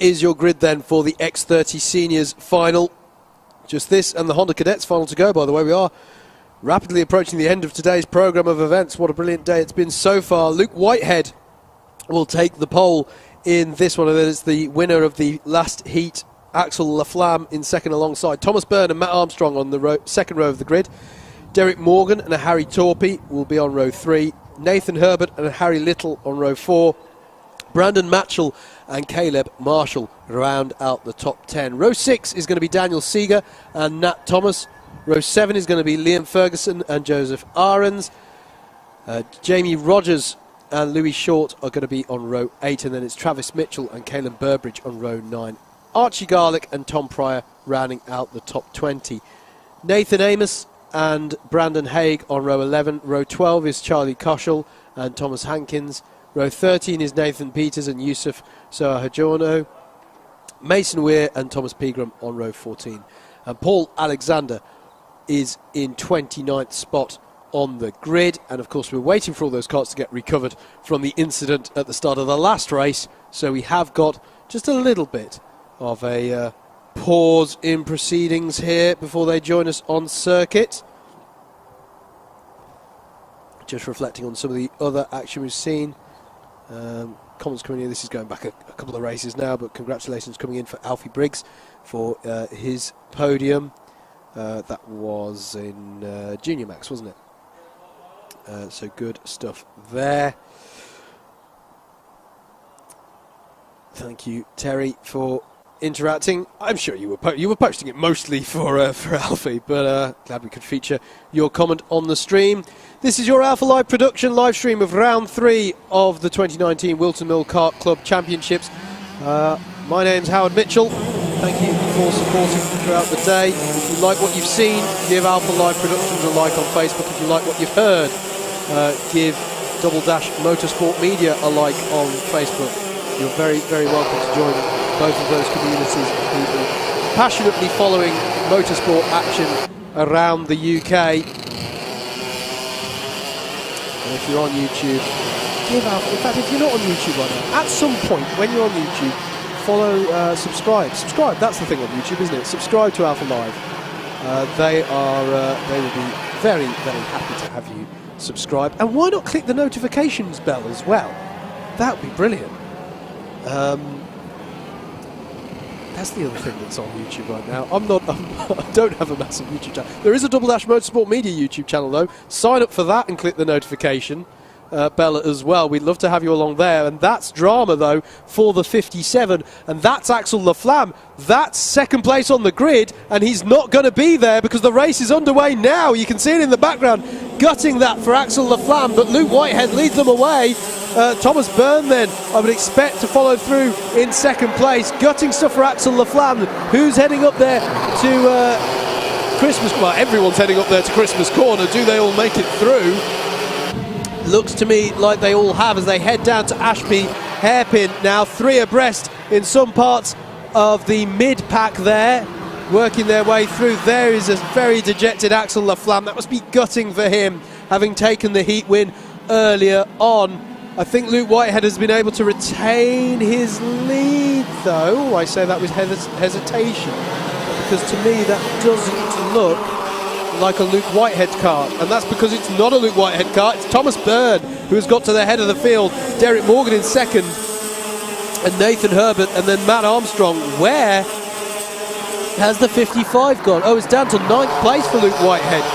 is your grid then for the X30 Seniors final. Just this and the Honda Cadets final to go, by the way. We are rapidly approaching the end of today's programme of events. What a brilliant day it's been so far. Luke Whitehead will take the pole in this one. That is the winner of the last heat, Axel Laflamme, in second alongside Thomas Byrne and Matt Armstrong on the second row of the grid. Derek Morgan and Harry Torpy will be on row 3. Nathan Herbert and Harry Little on row 4. Brandon Matchell and Caleb Marshall round out the top 10. Row 6 is going to be Daniel Seeger and Nat Thomas. Row 7 is going to be Liam Ferguson and Joseph Ahrens. Jamie Rogers and Louis Short are going to be on row 8, and then it's Travis Mitchell and Caelan Burbridge on row 9. Archie Garlick and Tom Pryor rounding out the top 20. Nathan Amos and Brandon Haig on row 11. Row 12 is Charlie Koschel and Thomas Hankins. Row 13 is Nathan Peters and Yusuf Sohajorno. Mason Weir and Thomas Pegram on row 14. And Paul Alexander is in 29th spot on the grid. And of course we're waiting for all those carts to get recovered from the incident at the start of the last race. So we have got just a little bit of a pause in proceedings here before they join us on circuit. Just reflecting on some of the other action we've seen. Commons coming in, this is going back a couple of races now, but congratulations coming in for Alfie Briggs for his podium. That was in Junior Max, wasn't it? So good stuff there. Thank you, Terry, for interacting. I'm sure you were posting it mostly for Alfie, but glad we could feature your comment on the stream. This is your AlphaLive production live stream of round 3 of the 2019 Whilton Mill Kart Club Championships. My name's Howard Mitchell. Thank you for supporting throughout the day. If you like what you've seen, give AlphaLive Productions a like on Facebook. If you like what you've heard, give Double Dash Motorsport Media a like on Facebook. You're very, very welcome to join both of those communities of people passionately following motorsport action around the UK. And if you're on YouTube, give Alpha. In fact, if you're not on YouTube right now, at some point when you're on YouTube, follow, subscribe. Subscribe, that's the thing on YouTube, isn't it? Subscribe to AlphaLive. They will be very, very happy to have you subscribe. And why not click the notifications bell as well? That would be brilliant. That's the other thing that's on YouTube right now. I don't have a massive YouTube channel. There is a Double Dash Motorsport Media YouTube channel though. Sign up for that and click the notification bell as well. We'd love to have you along there. And that's drama though for the 57. And that's Axel Laflamme. That's second place on the grid, and he's not going to be there because the race is underway now. You can see it in the background. Gutting that for Axel Laflamme, but Luke Whitehead leads them away. Thomas Byrne then, I would expect to follow through in second place. Gutting stuff for Axel Laflamme, who's heading up there to Christmas. Well, everyone's heading up there to Christmas Corner. Do they all make it through? Looks to me like they all have as they head down to Ashby Hairpin now, 3 abreast in some parts of the mid-pack there, working their way through. There is a very dejected Axel Laflamme. That must be gutting for him, having taken the heat win earlier on. I think Luke Whitehead has been able to retain his lead, though. I say that with hesitation, because to me that doesn't look like a Luke Whitehead kart, and that's because it's not a Luke Whitehead kart. It's Thomas Byrne who has got to the head of the field. Derek Morgan in second, and Nathan Herbert, and then Matt Armstrong. Where has the 55 gone? Oh, it's down to 9th place for Luke Whitehead.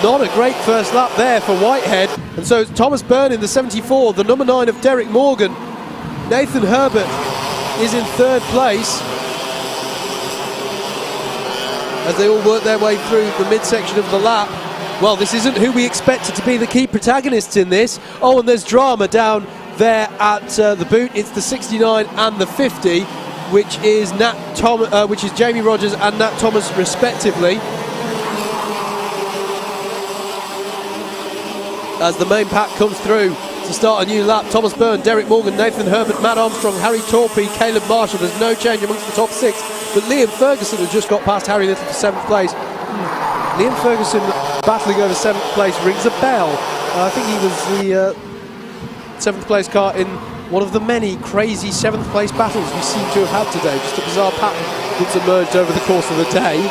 Not a great first lap there for Whitehead. And so it's Thomas Byrne in the 74, the number 9 of Derek Morgan. Nathan Herbert is in 3rd place as they all work their way through the midsection of the lap. Well, this isn't who we expected to be the key protagonists in this. Oh, and there's drama down there at the boot. It's the 69 and the 50, which is Jamie Rogers and Nat Thomas respectively. As the main pack comes through to start a new lap, Thomas Byrne, Derek Morgan, Nathan Herbert, Matt Armstrong, Harry Torpy, Caleb Marshall. There's no change amongst the top 6, but Liam Ferguson has just got past Harry Little for 7th place. Liam Ferguson battling over 7th place rings a bell. I think he was the 7th place car in one of the many crazy 7th place battles we seem to have had today. Just a bizarre pattern that's emerged over the course of the day.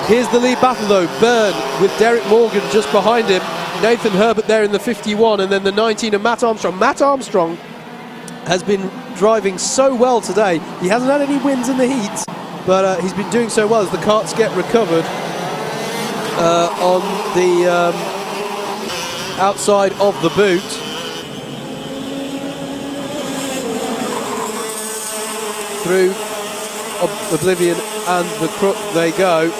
Here's the lead battle though, Byrne with Derek Morgan just behind him, Nathan Herbert there in the 51, and then the 19 of Matt Armstrong. Matt Armstrong has been driving so well today. He hasn't had any wins in the heats, but he's been doing so well as the karts get recovered on the outside of the boot. Through Oblivion and the Crook they go.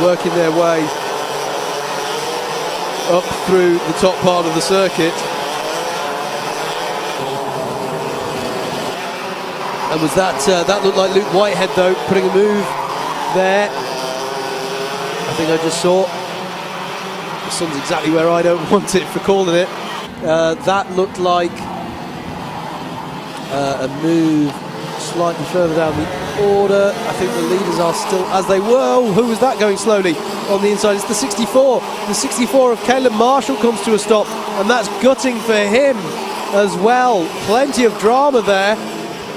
Working their way up through the top part of the circuit. And was that looked like Luke Whitehead though, putting a move there. I think I just saw. The sun's exactly where I don't want it for calling it. That looked like a move slightly further down the order. I think the leaders are still as they were. Oh, who was that going slowly on the inside? It's the 64. The 64 of Caleb Marshall comes to a stop, and that's gutting for him as well. Plenty of drama there.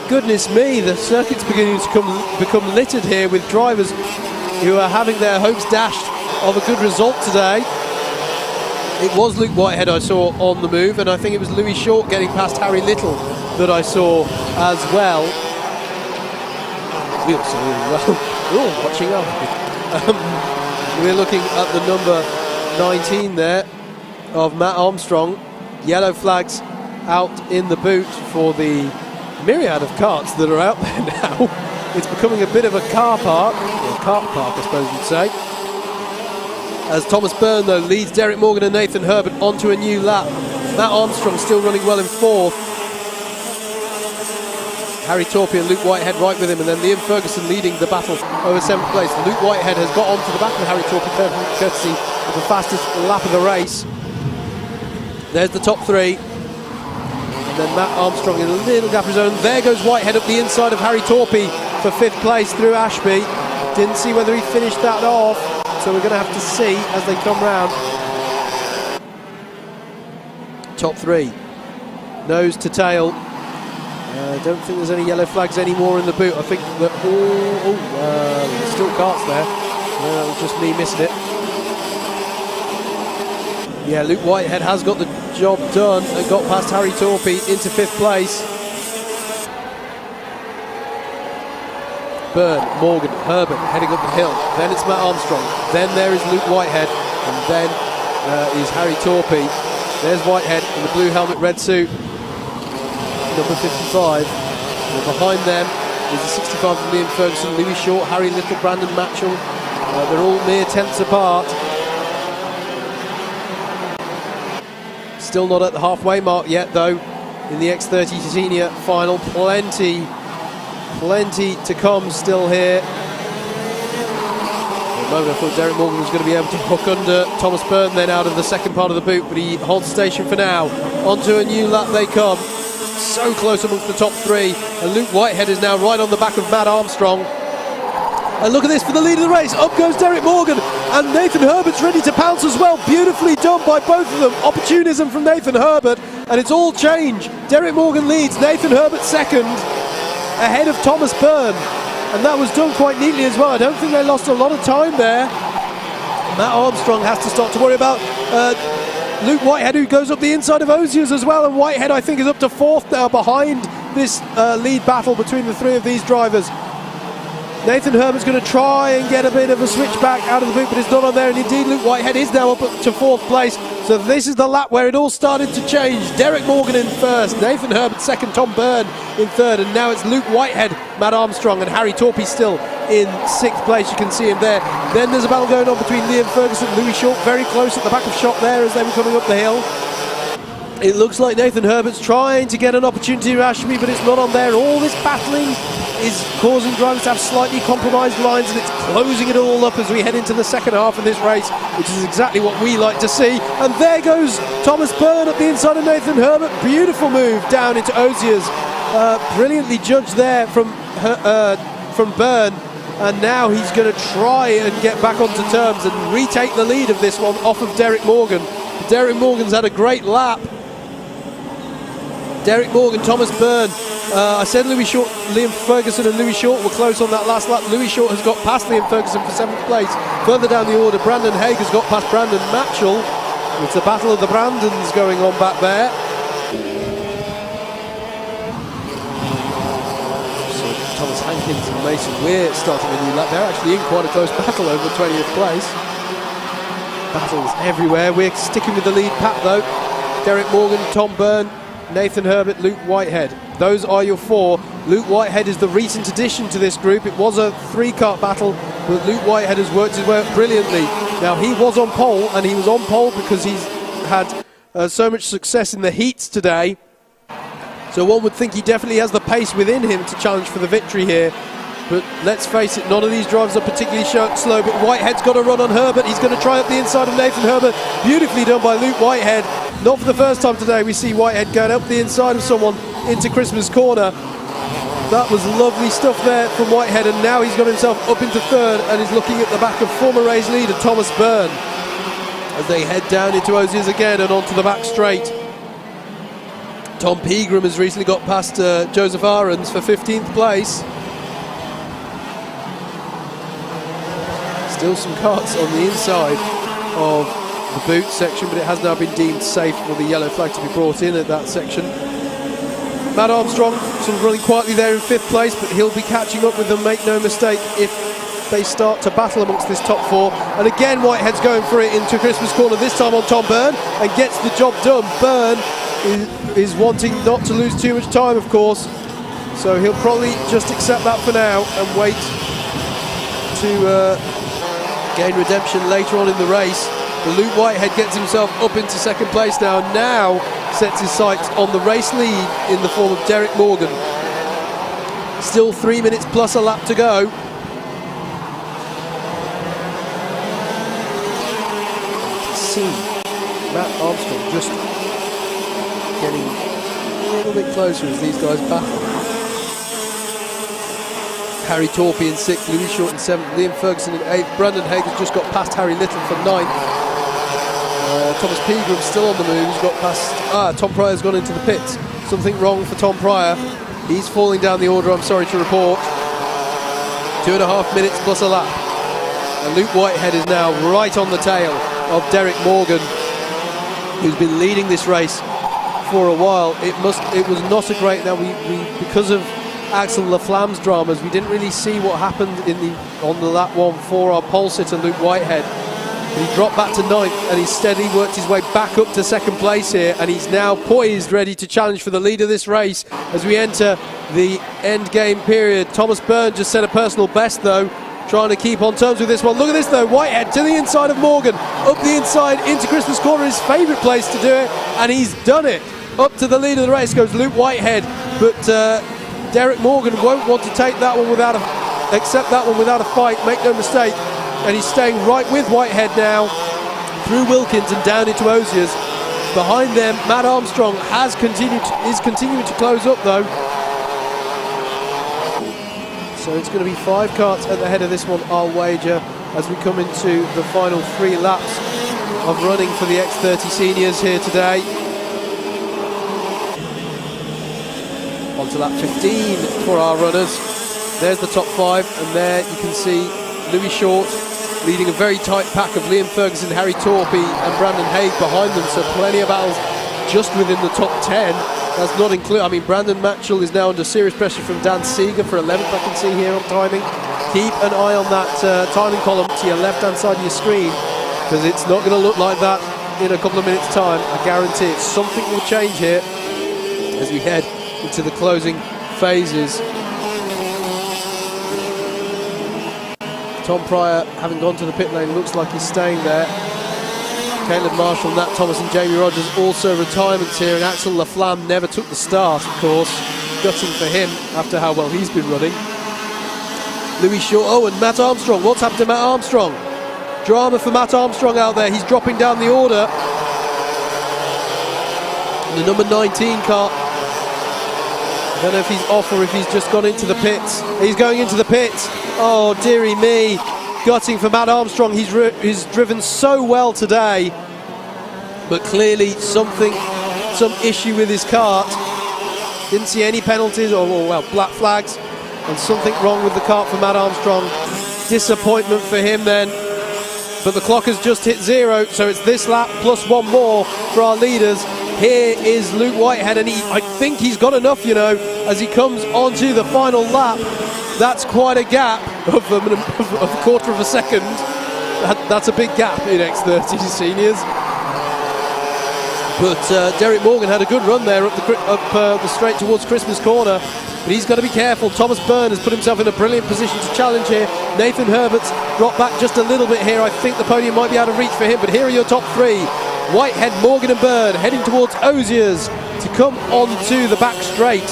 Goodness me, the circuit's beginning to become littered here with drivers who are having their hopes dashed of a good result today. It was Luke Whitehead I saw on the move, and I think it was Louis Short getting past Harry Little that I saw as well. We also we're all watching up. We're looking at the number 19 there of Matt Armstrong. Yellow flags out in the boot for the myriad of karts that are out there now. It's becoming a bit of a car park, or kart park I suppose you'd say. As Thomas Byrne though leads Derek Morgan and Nathan Herbert onto a new lap. Matt Armstrong still running well in 4th. Harry Torpy and Luke Whitehead right with him, and then Liam Ferguson leading the battle over 7th place. Luke Whitehead has got onto the back of Harry Torpy courtesy of the fastest lap of the race. There's the top 3. And then Matt Armstrong in a little gap of his own. There goes Whitehead up the inside of Harry Torpy for 5th place through Alhpa. Didn't see whether he finished that off, so we're going to have to see as they come round. Top 3. Nose to tail. I don't think there's any yellow flags anymore in the boot. I think that still karts there. That was just me missing it. Yeah, Luke Whitehead has got the job done and got past Harry Torpy into 5th place. Byrne, Morgan, Herbert heading up the hill. Then it's Matt Armstrong. Then there is Luke Whitehead. And then is Harry Torpy. There's Whitehead in the blue helmet, red suit. Number 55. And behind them is the 65 of Liam Ferguson, Louis Short, Harry Little, Brandon Matchell. They're all mere tenths apart. Still not at the halfway mark yet though in the X30 Senior final. Plenty to come still here. For a moment I thought Derek Morgan was going to be able to hook under Thomas Byrne then out of the second part of the boot, but he holds station for now. Onto a new lap they come. So close amongst the top 3, and Luke Whitehead is now right on the back of Matt Armstrong. And look at this for the lead of the race. Up goes Derek Morgan, and Nathan Herbert's ready to pounce as well. Beautifully done by both of them. Opportunism from Nathan Herbert, and it's all change. Derek Morgan leads, Nathan Herbert second, ahead of Thomas Byrne, and that was done quite neatly as well. I don't think they lost a lot of time there. Matt Armstrong has to start to worry about Luke Whitehead, who goes up the inside of Oziers as well, and Whitehead I think is up to 4th now behind this lead battle between the 3 of these drivers. Nathan Herbert's going to try and get a bit of a switchback out of the boot, but it's not on there, and indeed Luke Whitehead is now up to 4th place. So this is the lap where it all started to change. Derek Morgan in 1st, Nathan Herbert 2nd, Tom Byrne in 3rd, and now it's Luke Whitehead, Matt Armstrong, and Harry Torpy still in 6th place. You can see him there. Then there's a battle going on between Liam Ferguson and Louis Short, very close at the back of shot there as they were coming up the hill. It looks like Nathan Herbert's trying to get an opportunity to Alhpa, but it's not on there. All this battling is causing drivers to have slightly compromised lines, and it's closing it all up as we head into the second half of this race, which is exactly what we like to see. And there goes Thomas Byrne up the inside of Nathan Herbert. Beautiful move down into Oziers. Brilliantly judged there from Byrne, and now he's going to try and get back onto terms and retake the lead of this one off of Derek Morgan. Derek Morgan's had a great lap. Derek Morgan, Thomas Byrne. I said Liam Ferguson and Louis Short were close on that last lap. Louis Short has got past Liam Ferguson for 7th place. Further down the order, Brandon Haig has got past Brandon Matchell. It's a battle of the Brandons going on back there. So Thomas Hankins and Mason Weir starting a new lap. They're actually in quite a close battle over 20th place. Battles everywhere. We're sticking with the lead pack though. Derek Morgan, Tom Byrne, Nathan Herbert, Luke Whitehead. Those are your 4. Luke Whitehead is the recent addition to this group. It was a 3-kart battle, but Luke Whitehead has worked his way up brilliantly. Now, he was on pole, and he was on pole because he's had so much success in the heats today. So one would think he definitely has the pace within him to challenge for the victory here. But let's face it, none of these drivers are particularly slow, but Whitehead's got a run on Herbert. He's going to try up the inside of Nathan Herbert. Beautifully done by Luke Whitehead. Not for the first time today we see Whitehead going up the inside of someone into Christmas corner. That was lovely stuff there from Whitehead, and now he's got himself up into 3rd and is looking at the back of former race leader Thomas Byrne as they head down into Osiers again and onto the back straight. Tom Pegram has recently got past Joseph Ahrens for 15th place. Still some karts on the inside of the boot section, but it has now been deemed safe for the yellow flag to be brought in at that section. Matt Armstrong sort of running quietly there in 5th place, but he'll be catching up with them, make no mistake, if they start to battle amongst this top 4. And again, Whitehead's going for it into Christmas corner, this time on Tom Byrne, and gets the job done. Byrne is wanting not to lose too much time, of course, so he'll probably just accept that for now and wait to gain redemption later on in the race. But Luke Whitehead gets himself up into 2nd place now sets his sights on the race lead in the form of Derek Morgan. Still 3 minutes plus a lap to go. See Matt Armstrong just getting a little bit closer as these guys battle. Harry Torpy in 6th, Louis Short in 7th, Liam Ferguson in 8th. Brandon Haig has just got past Harry Little for 9th. Thomas Pegram still on the move. He's got past. Tom Pryor's gone into the pits. Something wrong for Tom Pryor. He's falling down the order, I'm sorry to report. 2.5 minutes plus a lap. And Luke Whitehead is now right on the tail of Derek Morgan, who's been leading this race for a while. It was not a great. Now we because of Axel Laflamme's dramas, we didn't really see what happened on the lap 1 for our pole sitter Luke Whitehead. He dropped back to 9th and he's steadily worked his way back up to 2nd place here, and he's now poised, ready to challenge for the lead of this race as we enter the end game period. Thomas Byrne just set a personal best though, trying to keep on terms with this one. Look at this though, Whitehead to the inside of Morgan, up the inside into Christmas corner, his favourite place to do it, and he's done it. Up to the lead of the race goes Luke Whitehead, but Derek Morgan won't want to take that one accept that one without a fight, make no mistake. And he's staying right with Whitehead now through Wilkins and down into Osiers. Behind them, Matt Armstrong is continuing to close up though. So it's going to be 5 karts at the head of this one, I'll wager, as we come into the final 3 laps of running for the X30 seniors here today. On to lap 15 for our runners. There's the top 5, and there you can see Louis Short leading a very tight pack of Liam Ferguson, Harry Torpy and Brandon Haig behind them, so plenty of battles just within the top 10. That's not include. I mean, Brandon Matchell is now under serious pressure from Dan Seeger for 11th, I can see here on timing. Keep an eye on that timing column to your left-hand side of your screen, because it's not going to look like that in a couple of minutes' time. I guarantee it. Something will change here as we head into the closing phases. Tom Pryor, having gone to the pit lane, looks like he's staying there. Caleb Marshall, Nat Thomas and Jamie Rogers also retirements here, and Axel Laflamme never took the start, of course. Gutting for him after how well he's been running. Louis Short, and Matt Armstrong. What's happened to Matt Armstrong? Drama for Matt Armstrong out there. He's dropping down the order. The number 19 car. I don't know if he's off or if he's just gone into the pits. He's going into the pits. Oh, dearie me. Gutting for Matt Armstrong. He's driven so well today. but clearly some issue with his kart. Didn't see any penalties or well, black flags, and something wrong with the kart for Matt Armstrong. Disappointment for him then, but the clock has just hit 0, so it's this lap plus one more for our leaders. Here is Luke Whitehead, and I think he's got enough, you know, as he comes onto the final lap. That's quite a gap of a quarter of a second. That's a big gap in X30 seniors. But Derek Morgan had a good run there up the straight towards Christmas corner. But he's got to be careful. Thomas Byrne has put himself in a brilliant position to challenge here. Nathan Herbert's dropped back just a little bit here. I think the podium might be out of reach for him, but here are your top three. Whitehead, Morgan and Byrne heading towards Osiers to come onto the back straight.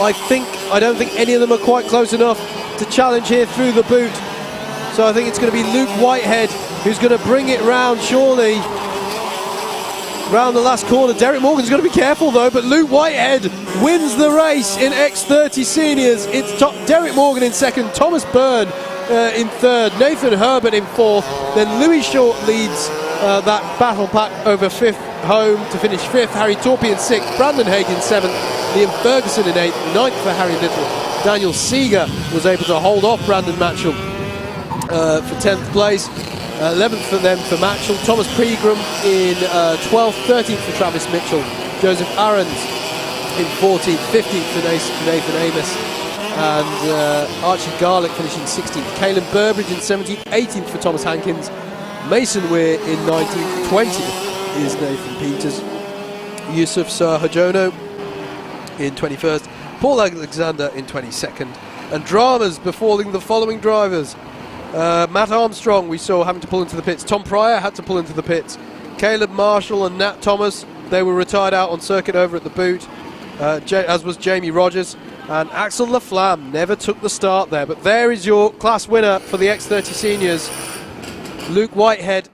I don't think any of them are quite close enough to challenge here through the boot. So I think it's going to be Luke Whitehead who's going to bring it round, surely. Round the last corner. Derek Morgan's going to be careful though, but Luke Whitehead wins the race in X30 seniors. It's Derek Morgan in second, Thomas Byrne in third, Nathan Herbert in fourth, then Louis Short leads that battle pack over fifth home to finish fifth, Harry Torpy in sixth, Brandon Haig in seventh, Liam Ferguson in eighth, ninth for Harry Little. Daniel Seeger was able to hold off Brandon Matchell for 10th place. 11th for them for Matchell, Thomas Pegram in 12th, 13th for Travis Mitchell, Joseph Ahrens in 14th, 15th for Nathan Amos, and Archie Garlick finishing 16th, Caleb Burbridge in 17th, 18th for Thomas Hankins, Mason Weir in 19th, 20th is Nathan Peters, Yusuf Sahajono in 21st, Paul Alexander in 22nd, and dramas befalling the following drivers. Matt Armstrong we saw having to pull into the pits. Tom Pryor had to pull into the pits. Caleb Marshall and Nat Thomas, they were retired out on circuit over at the boot, as was Jamie Rogers. And Axel Laflamme never took the start there. But there is your class winner for the X30 seniors, Luke Whitehead.